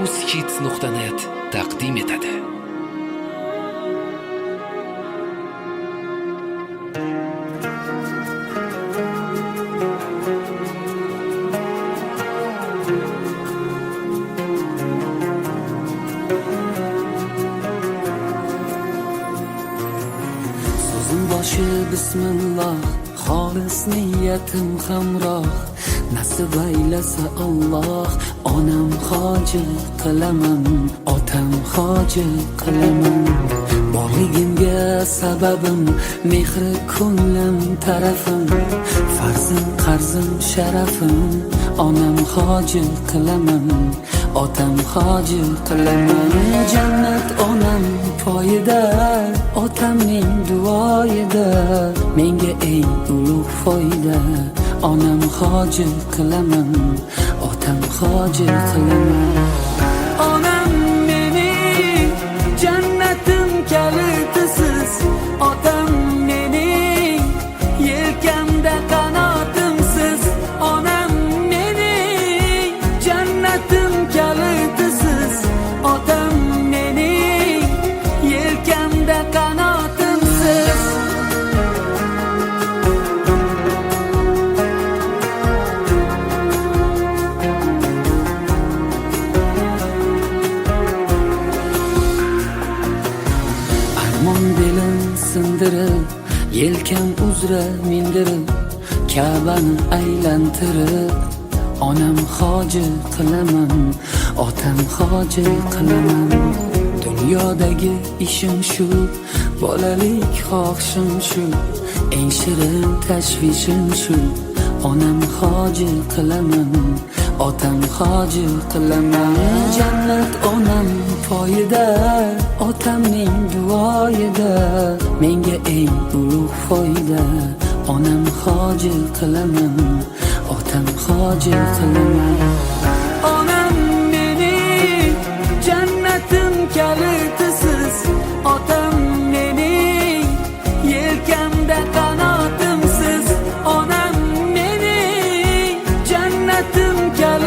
uzkids.net taqdim etadi. So'zim boshi bismillah, xolis niyatim hamroh. Nasib aylasa Alloh, onam hoji qilaman, otam hoji qilaman. Borligimga sababim, mehri ko'nglim tarafim, farzim qarzim sharafim. Onam hoji qilaman, otam hoji qilaman. Jannat onam poyida, otamning duoyida, menga eng ulug' foyda. Onam hoji qilaman, otam hoji qilaman. Onam mening jannatim kalitisiz, otam mening yelkamda qanotimsiz. Onam mening jannatim kalitisiz, otam mening yelkamda qanotimsiz. Armon belim sindirib, yelkam uzra mindirib, Ka'bani aylantirib, onam hoji qilaman, otam hoji qilaman. Dunyodagi ishim shu, bolalik xohishim shu, eng shirin tashvishim shu. Onam hoji qilaman, otam hoji qilaman. Jannat onam poyida, otamning duoyida, menga eng ulug' foyda. Onam hoji qilaman, otam hoji qilaman. Onam mening jannatim kalitisiz, otam mening yelkamda qanotimsiz. Onam mening jannatim kalitisiz.